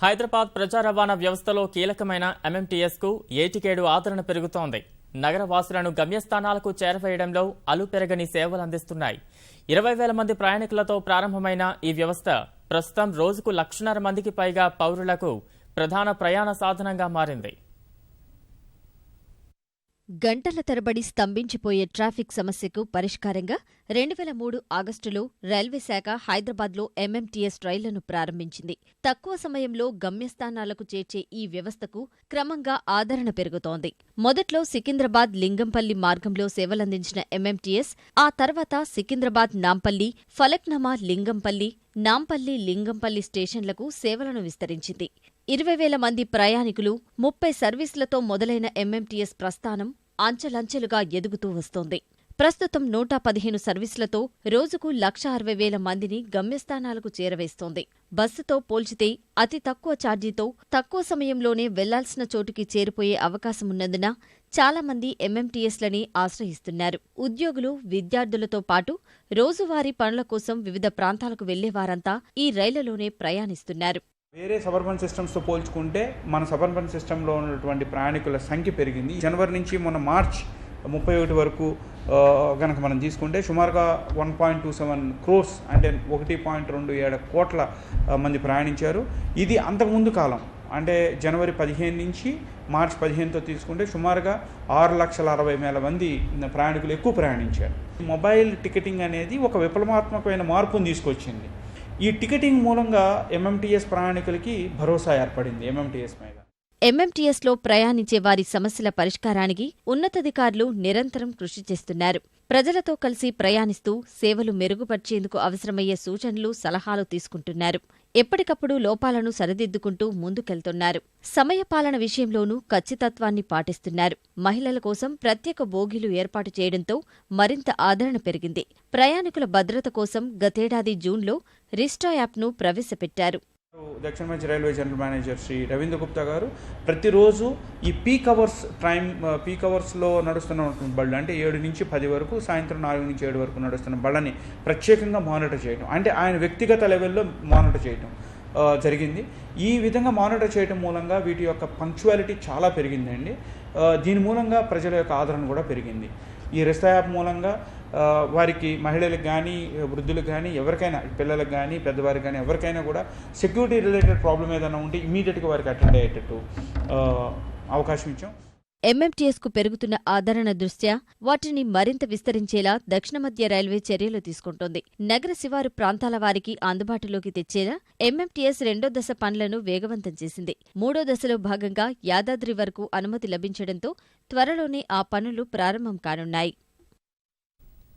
హైదరాబాద్ ప్రజా రవాణా వ్యవస్థలో కీలకమైన ఎంఎంటీఎస్కు ఏటికేడు ఆదరణ పెరుగుతోంది. నగర వాసులను గమ్యస్థానాలకు చేరవేయడంలో అలుపెరగని సేవలు అందిస్తున్నాయి. 20,000 మంది ప్రయాణికులతో ప్రారంభమైన ఈ వ్యవస్థ ప్రస్తుతం రోజుకు 1,50,000 మందికి పైగా పౌరులకు ప్రధాన ప్రయాణ సాధనంగా మారింది. గంటల తరబడి స్తంభించిపోయే ట్రాఫిక్ సమస్యకు పరిష్కారంగా 2003 ఆగస్టులో రైల్వే శాఖ హైదరాబాద్లో ఎంఎంటీఎస్ రైళ్లను ప్రారంభించింది. తక్కువ సమయంలో గమ్యస్థానాలకు చేర్చే ఈ వ్యవస్థకు క్రమంగా ఆదరణ పెరుగుతోంది. మొదట్లో సికింద్రాబాద్ లింగంపల్లి మార్గంలో సేవలందించిన ఎంఎంటీఎస్ ఆ తర్వాత సికింద్రాబాద్ నాంపల్లి, ఫలక్నమా లింగంపల్లి, నాంపల్లి లింగంపల్లి స్టేషన్లకు సేవలను విస్తరించింది. 20,000 మంది ప్రయాణికులు, 30 సర్వీసులతో మొదలైన ఎంఎంటీఎస్ ప్రస్థానం అంచెలంచెలుగా ఎదుగుతూ వస్తోంది. ప్రస్తుతం 115 సర్వీసులతో రోజుకు 1,60,000 మందిని గమ్యస్థానాలకు చేరవేస్తోంది. బస్సుతో పోల్చితే అతి తక్కువ ఛార్జీతో తక్కువ సమయంలోనే వెళ్లాల్సిన చోటుకి చేరిపోయే అవకాశమున్నందున చాలా మంది ఎంఎంటీఎస్లని ఆశ్రయిస్తున్నారు. ఉద్యోగులు, విద్యార్థులతో పాటు రోజువారీ పనుల కోసం వివిధ ప్రాంతాలకు వెళ్లేవారంతా ఈ రైళ్లలోనే ప్రయాణిస్తున్నారు. వేరే సబర్బన్ సిస్టమ్స్తో పోల్చుకుంటే మన సబర్బన్ సిస్టంలో ఉన్నటువంటి ప్రయాణికుల సంఖ్య పెరిగింది. జనవరి నుంచి మొన్న మార్చ్ 31 వరకు కనుక మనం తీసుకుంటే సుమారుగా 1.27 crores అంటే 1.27 కోట్ల మంది ప్రయాణించారు. ఇది అంతకుముందు కాలం అంటే జనవరి 15 నుంచి మార్చ్ 15తో తీసుకుంటే సుమారుగా 6,60,000 మంది ప్రయాణికులు ఎక్కువ ప్రయాణించారు. మొబైల్ టికెటింగ్ అనేది ఒక విప్లవాత్మకమైన మార్పును తీసుకొచ్చింది. ఈ టికెటింగ్ మూలంగా ఎంఎంటీఎస్ ప్రయాణికులకి భరోసా ఏర్పడింది. ఎంఎంటీఎస్లో ప్రయాణించే వారి సమస్యల పరిష్కారానికి ఉన్నతాధికారులు నిరంతరం కృషి చేస్తున్నారు. ప్రజలతో కలిసి ప్రయాణిస్తూ సేవలు మెరుగుపర్చేందుకు అవసరమయ్యే సూచనలు, సలహాలు తీసుకుంటున్నారు. ఎప్పటికప్పుడు లోపాలను సరిదిద్దుకుంటూ ముందుకెళ్తున్నారు. సమయపాలన విషయంలోనూ ఖచ్చితత్వాన్ని పాటిస్తున్నారు. మహిళల కోసం ప్రత్యేక బోగీలు ఏర్పాటు చేయడంతో మరింత ఆదరణ పెరిగింది. ప్రయాణికుల భద్రత కోసం గతేడాది జూన్లో రిస్టా యాప్ను ప్రవేశపెట్టారు. దక్షిణ మధ్య railway general manager Shri Ravindra Gupta గారు ప్రతిరోజు ఈ పీక్ అవర్స్లో నడుస్తున్న బళ్ళు అంటే 7 నుంచి 10 వరకు, సాయంత్రం 4 నుంచి 7 వరకు నడుస్తున్న బళ్ళని ప్రత్యేకంగా మానిటర్ చేయడం, అంటే ఆయన వ్యక్తిగత లెవెల్లో మానిటర్ చేయడం జరిగింది. ఈ విధంగా మానిటర్ చేయడం మూలంగా వీటి యొక్క పంక్చువాలిటీ చాలా పెరిగిందండి. దీని మూలంగా ప్రజల యొక్క ఆదరణ కూడా పెరిగింది. ఈ రిస్టా యాప్ మూలంగా వారికి, మహిళలకు కానీ వృద్ధులకు కానీ ఎవరికైనా, పిల్లలకు కానీ పెద్దవారికి కానీ ఎవరికైనా కూడా సెక్యూరిటీ రిలేటెడ్ ప్రాబ్లం ఏదైనా ఉంటే ఇమీడియట్గా వారికి అటెండ్ అయ్యేటట్టు అవకాశం ఇచ్చాం. ఎంఎంటీఎస్కు పెరుగుతున్న ఆదరణ దృష్ట్యా వాటిని మరింత విస్తరించేలా దక్షిణ మధ్య రైల్వే చర్యలు తీసుకుంటోంది. నగర శివారు ప్రాంతాల వారికి అందుబాటులోకి తెచ్చేలా ఎంఎంటీఎస్ 2వ దశ పనులను వేగవంతం చేసింది. 3వ దశలో భాగంగా యాదాద్రి వరకు అనుమతి లభించడంతో త్వరలోనే ఆ పనులు ప్రారంభం కానున్నాయి.